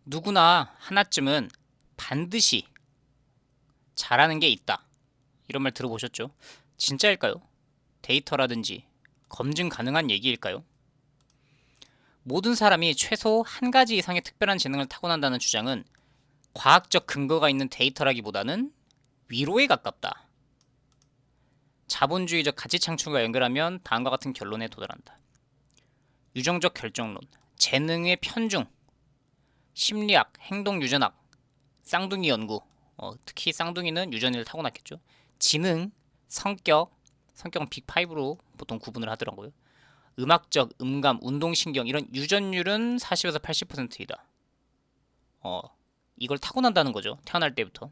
누구나 하나쯤은 반드시 잘하는 게 있다. 이런 말 들어보셨죠? 진짜일까요? 데이터라든지 검증 가능한 얘기일까요? 모든 사람이 최소 한 가지 이상의 특별한 재능을 타고난다는 주장은 과학적 근거가 있는 데이터라기보다는 위로에 가깝다. 자본주의적 가치 창출과 연결하면 다음과 같은 결론에 도달한다. 유정적 결정론, 재능의 편중, 심리학, 행동 유전학, 쌍둥이 연구, 특히 쌍둥이는 유전을 타고났겠죠. 지능, 성격은 빅5로 보통 구분을 하더라고요. 음악적, 음감, 운동신경 이런 유전율은 40에서 80%이다. 이걸 타고난다는 거죠. 태어날 때부터.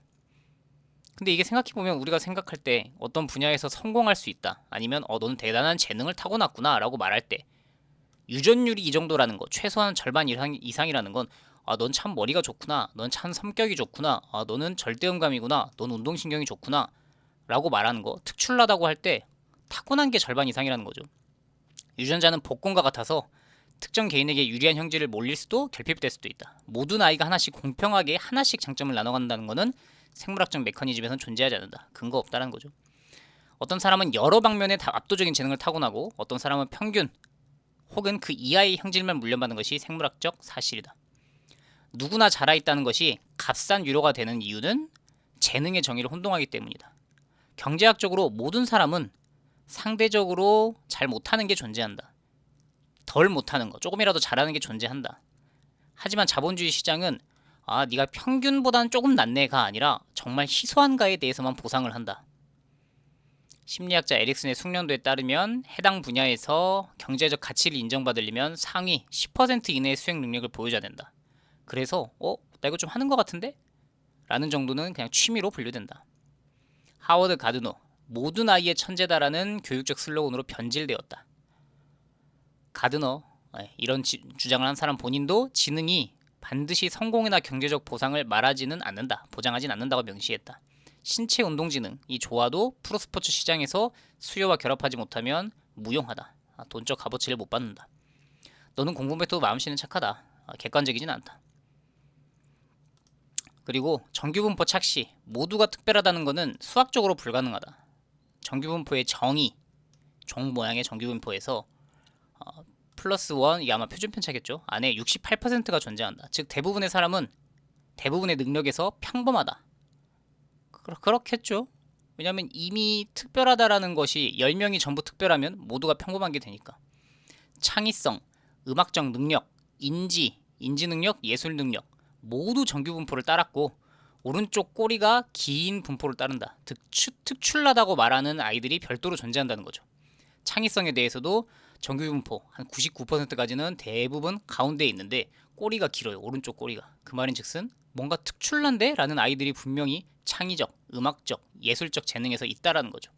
근데 이게 생각해보면 우리가 생각할 때 어떤 분야에서 성공할 수 있다. 아니면 너는 대단한 재능을 타고났구나 라고 말할 때 유전율이 이 정도라는 거, 최소한 절반 이상이라는 건 넌 참 머리가 좋구나. 넌 참 성격이 좋구나. 너는 절대음감이구나. 넌 운동신경이 좋구나. 라고 말하는 거, 특출나다고 할 때 타고난 게 절반 이상이라는 거죠. 유전자는 복권과 같아서 특정 개인에게 유리한 형질을 몰릴 수도 결핍될 수도 있다. 모든 아이가 하나씩 공평하게 하나씩 장점을 나눠간다는 것은 생물학적 메커니즘에선 존재하지 않는다. 근거 없다는 거죠. 어떤 사람은 여러 방면에 압도적인 재능을 타고나고 어떤 사람은 평균 혹은 그 이하의 형질만 물려받는 것이 생물학적 사실이다. 누구나 자라있다는 것이 값싼 위로가 되는 이유는 재능의 정의를 혼동하기 때문이다. 경제학적으로 모든 사람은 상대적으로 잘 못하는 게 존재한다. 덜 못하는 거, 조금이라도 잘하는 게 존재한다. 하지만 자본주의 시장은 네가 평균보다는 조금 낫네가 아니라 정말 희소한가에 대해서만 보상을 한다. 심리학자 에릭슨의 숙련도에 따르면 해당 분야에서 경제적 가치를 인정받으려면 상위 10% 이내의 수행 능력을 보여줘야 된다. 그래서 나 이거 좀 하는 것 같은데? 라는 정도는 그냥 취미로 분류된다. 하워드 가드너, 모든 아이의 천재다라는 교육적 슬로건으로 변질되었다. 가드너, 이런 주장을 한 사람 본인도 지능이 반드시 성공이나 경제적 보상을 말하지는 않는다, 보장하진 않는다고 명시했다. 신체 운동지능이 좋아도 프로스포츠 시장에서 수요와 결합하지 못하면 무용하다. 돈적 값어치를 못 받는다. 너는 공부에도 마음씨는 착하다. 객관적이진 않다. 그리고 정규분포 착시, 모두가 특별하다는 것은 수학적으로 불가능하다. 정규분포의 정의, 종 모양의 정규분포에서 플러스 1, 이게 아마 표준편차겠죠. 안에 68%가 존재한다. 즉 대부분의 사람은 대부분의 능력에서 평범하다. 그렇겠죠. 왜냐하면 이미 특별하다라는 것이 10명이 전부 특별하면 모두가 평범한 게 되니까. 창의성, 음악적 능력, 인지 능력, 예술 능력 모두 정규 분포를 따랐고 오른쪽 꼬리가 긴 분포를 따른다. 특출나다고 말하는 아이들이 별도로 존재한다는 거죠. 창의성에 대해서도 정규 분포 한 99%까지는 대부분 가운데에 있는데 꼬리가 길어요. 오른쪽 꼬리가. 그 말인즉슨 뭔가 특출난데? 라는 아이들이 분명히 창의적, 음악적, 예술적 재능에서 있다라는 거죠.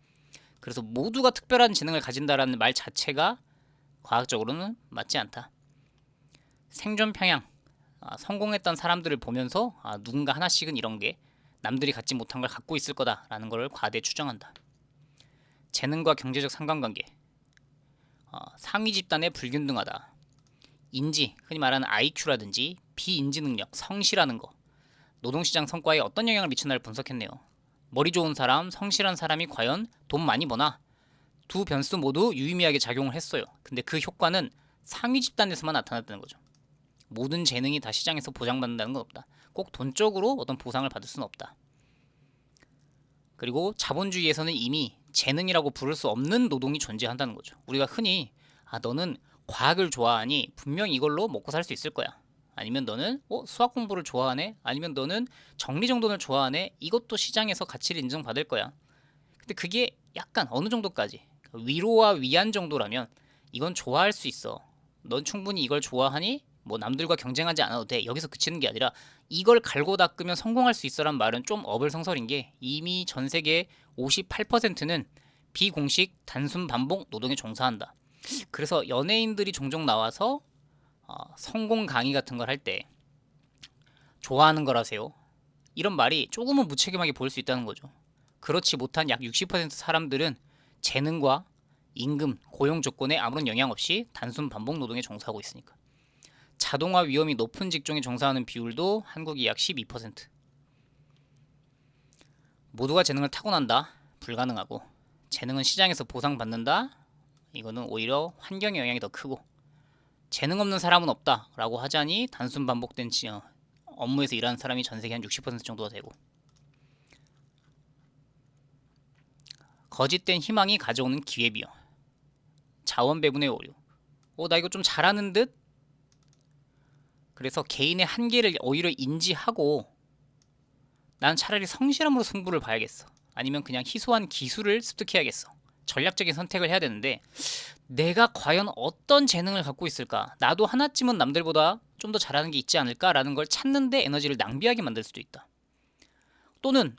그래서 모두가 특별한 재능을 가진다라는 말 자체가 과학적으로는 맞지 않다. 생존 평양, 성공했던 사람들을 보면서 누군가 하나씩은 이런 게 남들이 갖지 못한 걸 갖고 있을 거다라는 걸 과대 추정한다. 재능과 경제적 상관관계, 상위 집단에 불균등하다. 인지, 흔히 말하는 IQ라든지 비인지 능력, 성실하는 거, 노동시장 성과에 어떤 영향을 미치나를 분석했네요. 머리 좋은 사람, 성실한 사람이 과연 돈 많이 버나? 두 변수 모두 유의미하게 작용을 했어요. 근데 그 효과는 상위 집단에서만 나타났다는 거죠. 모든 재능이 다 시장에서 보장받는다는 건 없다. 꼭 돈적으로 어떤 보상을 받을 수는 없다. 그리고 자본주의에서는 이미 재능이라고 부를 수 없는 노동이 존재한다는 거죠. 우리가 흔히 너는 과학을 좋아하니 분명 이걸로 먹고 살 수 있을 거야. 아니면 너는 수학 공부를 좋아하네? 아니면 너는 정리정돈을 좋아하네? 이것도 시장에서 가치를 인정받을 거야. 근데 그게 약간 어느 정도까지 위로와 위안 정도라면 이건 좋아할 수 있어. 넌 충분히 이걸 좋아하니 뭐 남들과 경쟁하지 않아도 돼. 여기서 그치는 게 아니라 이걸 갈고 닦으면 성공할 수 있어란 말은 좀 어불성설인 게 이미 전 세계 58%는 비공식 단순 반복 노동에 종사한다. 그래서 연예인들이 종종 나와서 성공 강의 같은 걸 할 때 좋아하는 거라세요. 이런 말이 조금은 무책임하게 보일 수 있다는 거죠. 그렇지 못한 약 60% 사람들은 재능과 임금, 고용 조건에 아무런 영향 없이 단순 반복 노동에 종사하고 있으니까. 자동화 위험이 높은 직종에 종사하는 비율도 한국이 약 12%. 모두가 재능을 타고난다? 불가능하고, 재능은 시장에서 보상받는다? 이거는 오히려 환경의 영향이 더 크고, 재능 없는 사람은 없다 라고 하자니 단순 반복된 업무에서 일하는 사람이 전세계 한 60% 정도가 되고, 거짓된 희망이 가져오는 기회비용, 자원 배분의 오류. 나 이거 좀 잘하는 듯? 그래서 개인의 한계를 오히려 인지하고 난 차라리 성실함으로 승부를 봐야겠어. 아니면 그냥 희소한 기술을 습득해야겠어. 전략적인 선택을 해야 되는데 내가 과연 어떤 재능을 갖고 있을까? 나도 하나쯤은 남들보다 좀 더 잘하는 게 있지 않을까라는 걸 찾는데 에너지를 낭비하게 만들 수도 있다. 또는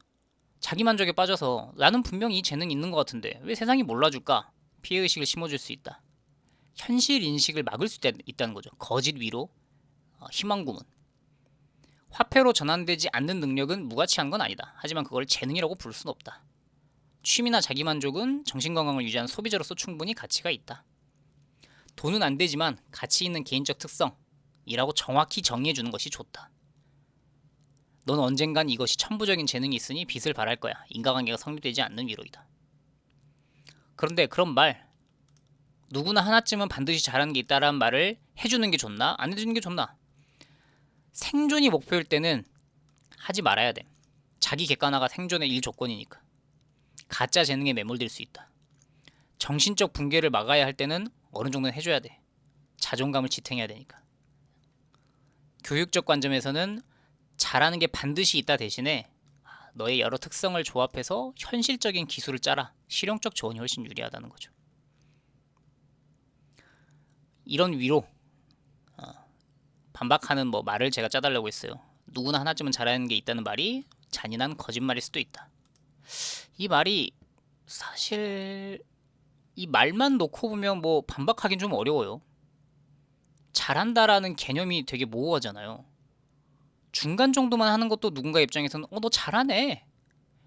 자기만족에 빠져서 나는 분명히 이 재능이 있는 것 같은데 왜 세상이 몰라줄까? 피해의식을 심어줄 수 있다. 현실 인식을 막을 수 있다는 거죠. 거짓 위로, 희망 고문. 화폐로 전환되지 않는 능력은 무가치한 건 아니다. 하지만 그걸 재능이라고 부를 수는 없다. 취미나 자기만족은 정신건강을 유지하는 소비자로서 충분히 가치가 있다. 돈은 안 되지만 가치 있는 개인적 특성이라고 정확히 정의해주는 것이 좋다. 넌 언젠간 이것이 천부적인 재능이 있으니 빛을 발할 거야. 인과관계가 성립되지 않는 위로이다. 그런데 그런 말, 누구나 하나쯤은 반드시 잘하는 게 있다라는 말을 해주는 게 좋나? 안 해주는 게 좋나? 생존이 목표일 때는 하지 말아야 돼. 자기 객관화가 생존의 1조건이니까. 가짜 재능에 매몰될 수 있다. 정신적 붕괴를 막아야 할 때는 어느 정도는 해줘야 돼. 자존감을 지탱해야 되니까. 교육적 관점에서는 잘하는 게 반드시 있다 대신에 너의 여러 특성을 조합해서 현실적인 기술을 짜라. 실용적 조언이 훨씬 유리하다는 거죠. 이런 위로 반박하는 말을 제가 짜달라고 했어요. 누구나 하나쯤은 잘하는 게 있다는 말이 잔인한 거짓말일 수도 있다. 이 말이 사실 이 말만 놓고 보면 반박하긴 좀 어려워요. 잘한다라는 개념이 되게 모호하잖아요. 중간 정도만 하는 것도 누군가 입장에서는 너 잘하네.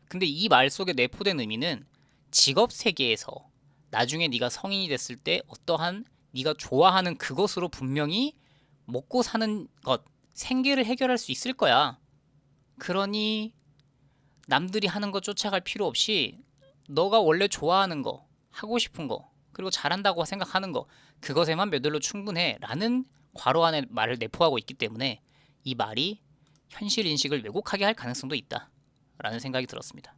근데 이 말 속에 내포된 의미는 직업 세계에서 나중에 네가 성인이 됐을 때 어떠한 네가 좋아하는 그것으로 분명히 먹고 사는 것, 생계를 해결할 수 있을 거야. 그러니 남들이 하는 거 쫓아갈 필요 없이 너가 원래 좋아하는 거, 하고 싶은 거, 그리고 잘한다고 생각하는 거, 그것에만 매달려 충분해 라는 괄호 안에 말을 내포하고 있기 때문에 이 말이 현실 인식을 왜곡하게 할 가능성도 있다 라는 생각이 들었습니다.